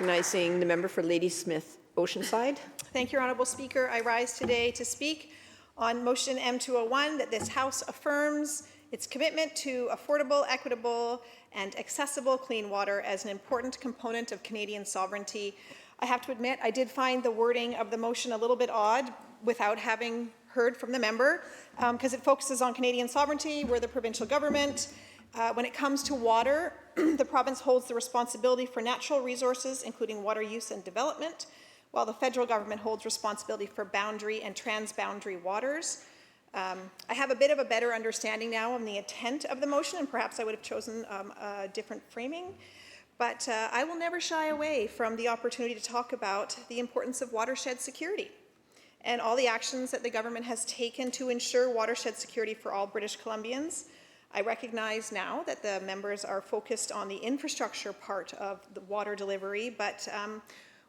Recognizing the member for Ladysmith-Oceanside. Thank you, Honourable Speaker. I rise today to speak on motion M201 that this House affirms its commitment to affordable, equitable and accessible clean water as an important component of Canadian sovereignty. I have to admit, I did find the wording of the motion a little bit odd without having heard from the member, because it focuses on Canadian sovereignty. We're the provincial government. When it comes to water, the province holds the responsibility for natural resources, including water use and development, while the federal government holds responsibility for boundary and transboundary waters. I have a bit of a better understanding now on the intent of the motion, and perhaps I would have chosen a different framing. But I will never shy away from the opportunity to talk about the importance of watershed security and all the actions that the government has taken to ensure watershed security for all British Columbians. I recognize now that the members are focused on the infrastructure part of the water delivery, but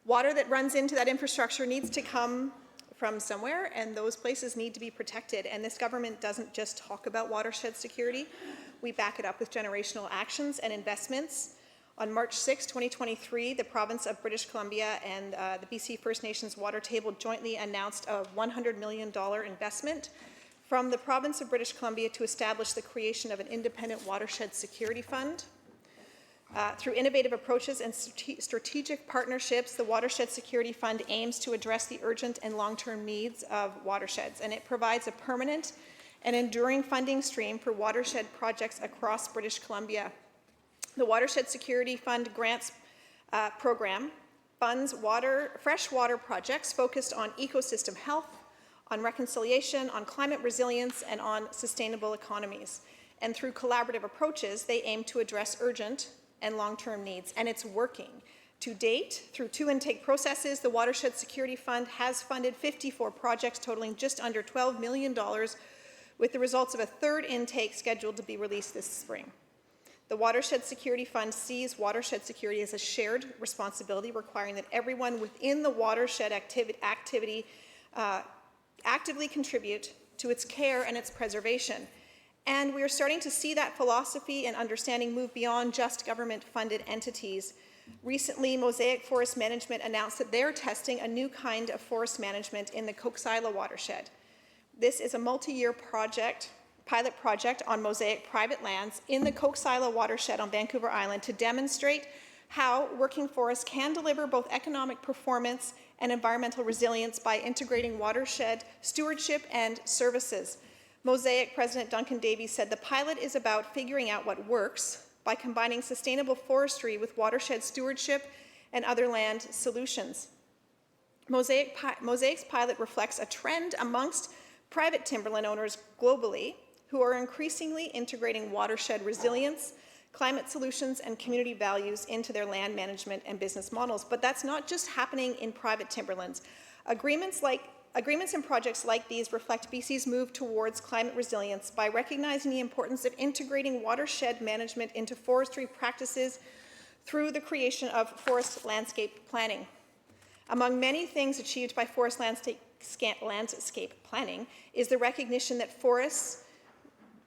water that runs into that infrastructure needs to come from somewhere, and those places need to be protected. And this government doesn't just talk about watershed security. We back it up with generational actions and investments. On March 6, 2023, the province of British Columbia and the BC First Nations Water Table jointly announced a $100 million investment from the province of British Columbia to establish the creation of an independent watershed security fund. Through innovative approaches and strategic partnerships, the Watershed Security Fund aims to address the urgent and long-term needs of watersheds, and it provides a permanent and enduring funding stream for watershed projects across British Columbia. The Watershed Security Fund grants program funds freshwater projects focused on ecosystem health, on reconciliation, on climate resilience, and on sustainable economies. And through collaborative approaches, they aim to address urgent and long-term needs, and it's working. To date, through 2 intake processes, the Watershed Security Fund has funded 54 projects totaling just under $12 million, with the results of a 3rd intake scheduled to be released this spring. The Watershed Security Fund sees watershed security as a shared responsibility, requiring that everyone within the watershed activity actively contribute to its care and its preservation. And we are starting to see that philosophy and understanding move beyond just government-funded entities. Recently, Mosaic Forest Management announced that they're testing a new kind of forest management in the Coxsila watershed. This is a multi-year pilot project on Mosaic private lands in the Coxsila watershed on Vancouver Island to demonstrate how working forests can deliver both economic performance and environmental resilience by integrating watershed stewardship and services. Mosaic President Duncan Davies said the pilot is about figuring out what works by combining sustainable forestry with watershed stewardship and other land solutions. Mosaic's pilot reflects a trend amongst private timberland owners globally who are increasingly integrating watershed resilience, climate solutions, and community values into their land management and business models. But that's not just happening in private timberlands. Agreements and projects like these reflect BC's move towards climate resilience by recognizing the importance of integrating watershed management into forestry practices through the creation of forest landscape planning. Among many things achieved by forest landscape planning is the recognition that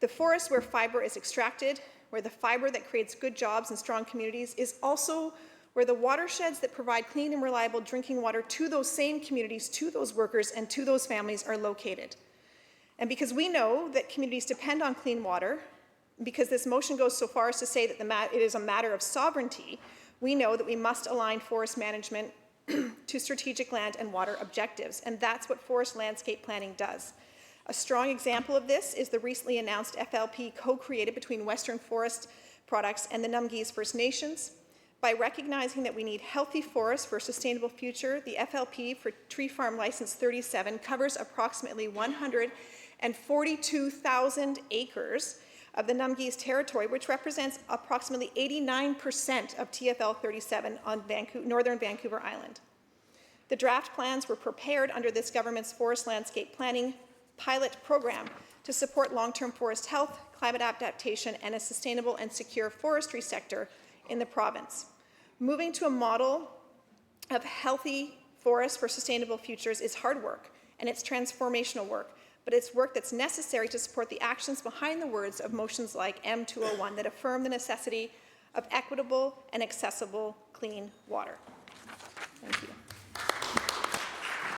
the forest where fiber is extracted, where the fiber that creates good jobs and strong communities, is also where the watersheds that provide clean and reliable drinking water to those same communities, to those workers, and to those families are located. And because we know that communities depend on clean water, because this motion goes so far as to say that it is a matter of sovereignty, we know that we must align forest management to strategic land and water objectives, and that's what forest landscape planning does. A strong example of this is the recently announced FLP co-created between Western Forest Products and the Numgis First Nations. By recognizing that we need healthy forests for a sustainable future, the FLP for Tree Farm License 37 covers approximately 142,000 acres of the Numgis territory, which represents approximately 89% of TFL 37 on northern Vancouver Island. The draft plans were prepared under this government's forest landscape planning pilot program to support long-term forest health, climate adaptation, and a sustainable and secure forestry sector in the province. Moving to a model of healthy forests for sustainable futures is hard work, and it's transformational work, but it's work that's necessary to support the actions behind the words of motions like M201 that affirm the necessity of equitable and accessible clean water.